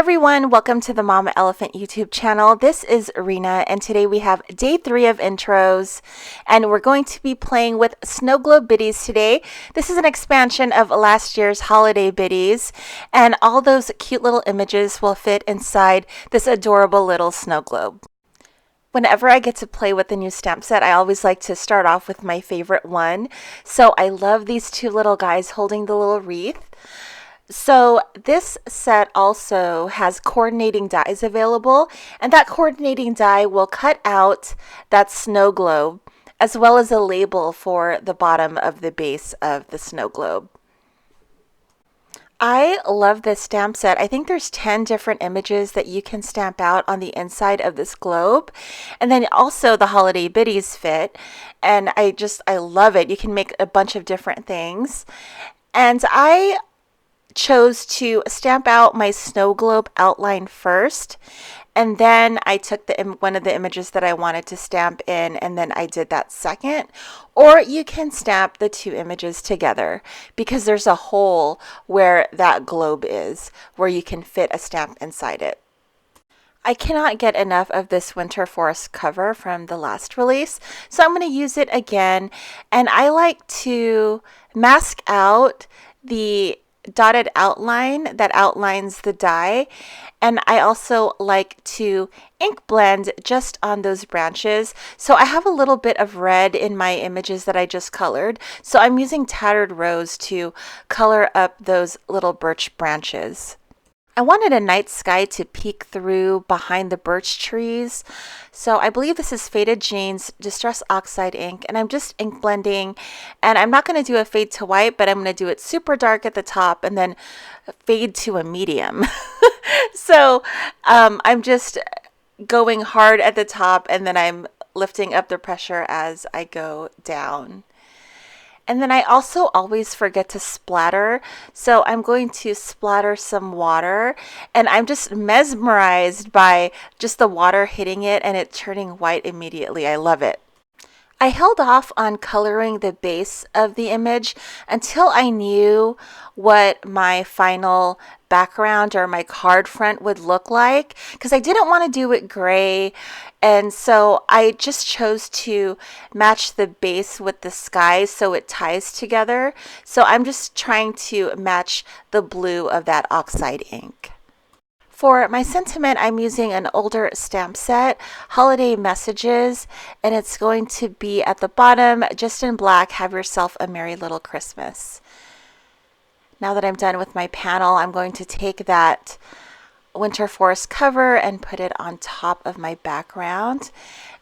everyone, welcome to the Mama Elephant YouTube channel. This is Rena, and today we have day 3 of intros, and we're going to be playing with Snow Globe Bitties today. This is an expansion of last year's holiday Bitties, and all those cute little images will fit inside this adorable little snow globe. Whenever I get to play with the new stamp set, I always like to start off with my favorite one. So I love these two little guys holding the little wreath. So this set also has coordinating dies available, and that coordinating die will cut out that snow globe as well as a label for the bottom of the base of the snow globe. I love this stamp set. I think there's 10 different images that you can stamp out on the inside of this globe. And then also the holiday bitties fit. And I love it. You can make a bunch of different things. And I chose to stamp out my snow globe outline first, and then I took one of the images that I wanted to stamp in, and then I did that second. Or you can stamp the two images together because there's a hole where that globe is where you can fit a stamp inside it. I cannot get enough of this winter forest cover from the last release, so I'm going to use it again, and I like to mask out the dotted outline that outlines the die, and I also like to ink blend just on those branches. So I have a little bit of red in my images that I just colored, so I'm using Tattered Rose to color up those little birch branches. I wanted a night sky to peek through behind the birch trees, so I believe this is Faded Jeans Distress Oxide ink, and I'm just ink blending, and I'm not going to do a fade to white, but I'm going to do it super dark at the top and then fade to a medium. So I'm just going hard at the top, and then I'm lifting up the pressure as I go down. And then I also always forget to splatter, so I'm going to splatter some water, and I'm just mesmerized by just the water hitting it and it turning white immediately. I love it. I held off on coloring the base of the image until I knew what my final background or my card front would look like, because I didn't want to do it gray, and so I just chose to match the base with the sky so it ties together. So I'm just trying to match the blue of that oxide ink. For my sentiment, I'm using an older stamp set, Holiday Messages, and it's going to be at the bottom, just in black, Have Yourself a Merry Little Christmas. Now that I'm done with my panel, I'm going to take that winter forest cover and put it on top of my background.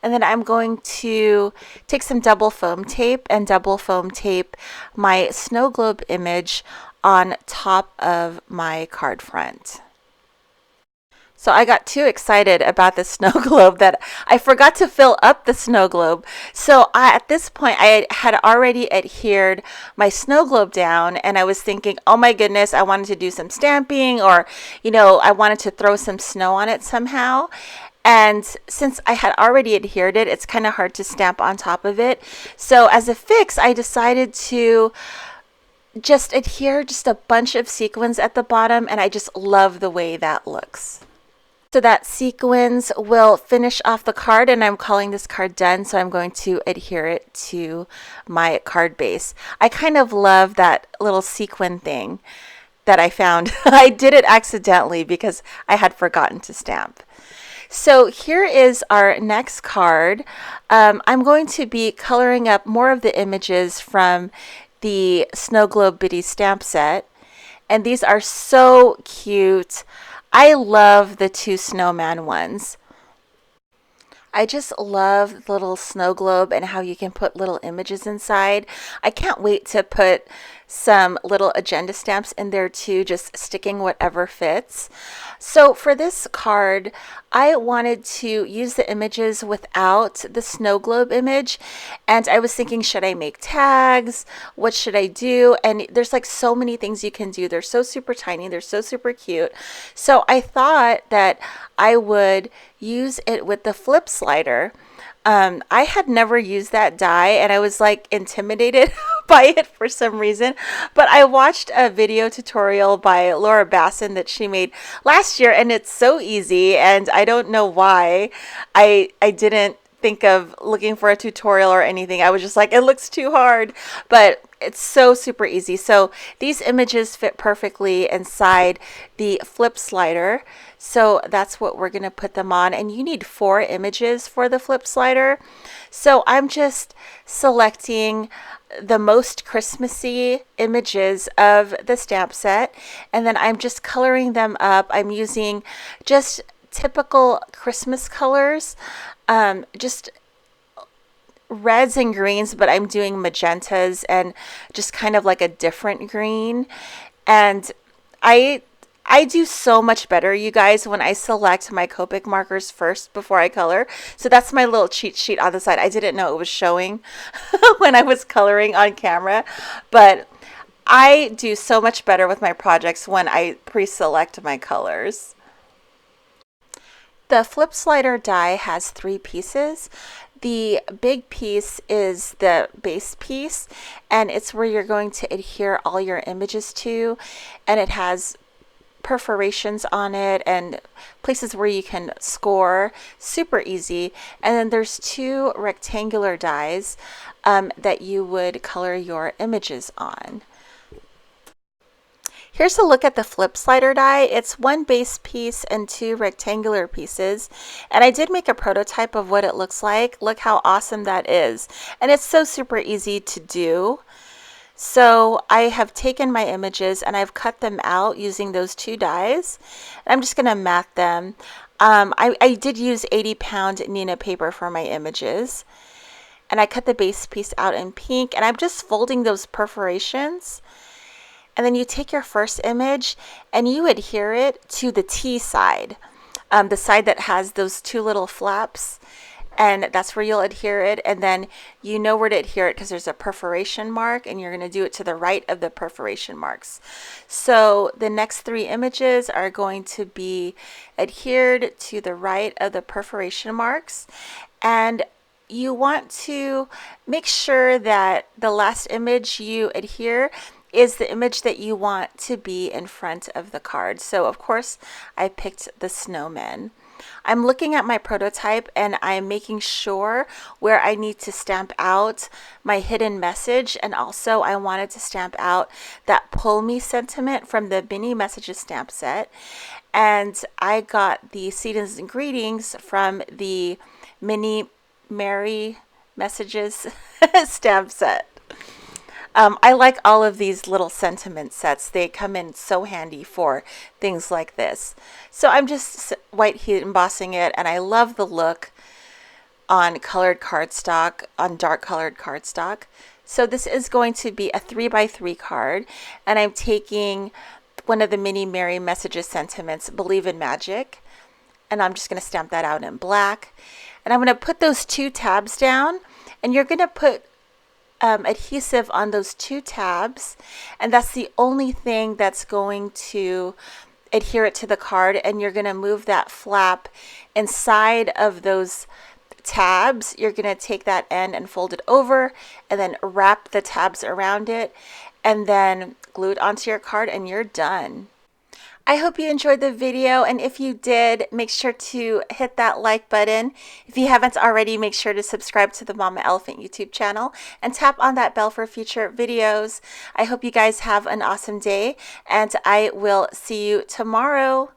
And then I'm going to take some double foam tape and double foam tape my snow globe image on top of my card front. So I got too excited about the snow globe that I forgot to fill up the snow globe. So at this point, I had already adhered my snow globe down, and I was thinking, oh my goodness, I wanted to do some stamping, or, I wanted to throw some snow on it somehow. And since I had already adhered it, it's kind of hard to stamp on top of it. So as a fix, I decided to just adhere just a bunch of sequins at the bottom, and I just love the way that looks. So that sequins will finish off the card, and I'm calling this card done, so I'm going to adhere it to my card base. I kind of love that little sequin thing that I found. I did it accidentally because I had forgotten to stamp. So here is our next card. I'm going to be coloring up more of the images from the Snow Globe Bitties stamp set, and these are so cute. I love the two snowman ones. I just love the little snow globe and how you can put little images inside. I can't wait to put some little agenda stamps in there too, just sticking whatever fits. So for this card, I wanted to use the images without the snow globe image, and I was thinking, should I make tags? What should I do? And there's like so many things you can do. They're so super tiny. They're so super cute. So I thought that I would use it with the flip slider. I had never used that die, and I was like intimidated buy it for some reason, but I watched a video tutorial by Laura Basson that she made last year, and it's so easy, and I don't know why I didn't think of looking for a tutorial or anything. I was just like, it looks too hard, but it's so super easy. So these images fit perfectly inside the flip slider. So that's what we're going to put them on. And you need 4 images for the flip slider. So I'm just selecting the most Christmassy images of the stamp set, and then I'm just coloring them up. I'm using just typical Christmas colors, just reds and greens, but I'm doing magentas and just kind of like a different green. And I do so much better, you guys, when I select my Copic markers first before I color. So that's my little cheat sheet on the side. I didn't know it was showing when I was coloring on camera, but I do so much better with my projects when I pre-select my colors. The flip slider die has 3 pieces. The big piece is the base piece, and it's where you're going to adhere all your images to, and it has perforations on it and places where you can score. Super easy. And then there's 2 rectangular dies that you would color your images on. Here's a look at the flip slider die. It's 1 base piece and 2 rectangular pieces. And I did make a prototype of what it looks like. Look how awesome that is. And it's so super easy to do. So I have taken my images and I've cut them out using those 2 dies. And I'm just going to mat them. I did use 80-pound Nina paper for my images. And I cut the base piece out in pink. And I'm just folding those perforations. And then you take your first image and you adhere it to the T side, the side that has those 2 little flaps. And that's where you'll adhere it. And then you know where to adhere it because there's a perforation mark, and you're going to do it to the right of the perforation marks. So the next 3 images are going to be adhered to the right of the perforation marks. And you want to make sure that the last image you adhere is the image that you want to be in front of the card. So of course I picked the snowman. I'm looking at my prototype and I'm making sure where I need to stamp out my hidden message, and also I wanted to stamp out that pull me sentiment from the mini messages stamp set. And I got the seasons and greetings from the mini Merry messages stamp set. I like all of these little sentiment sets. They come in so handy for things like this. So I'm just white heat embossing it, and I love the look on colored cardstock, on dark colored cardstock. So this is going to be a 3x3 card, and I'm taking one of the mini Merry messages sentiments, Believe in Magic, and I'm just going to stamp that out in black. And I'm going to put those 2 tabs down, and you're going to put adhesive on those 2 tabs, and that's the only thing that's going to adhere it to the card. And you're going to move that flap inside of those tabs. You're going to take that end and fold it over, and then wrap the tabs around it, and then glue it onto your card, and you're done. I hope you enjoyed the video, and if you did, make sure to hit that like button. If you haven't already, make sure to subscribe to the Mama Elephant YouTube channel and tap on that bell for future videos. I hope you guys have an awesome day, and I will see you tomorrow.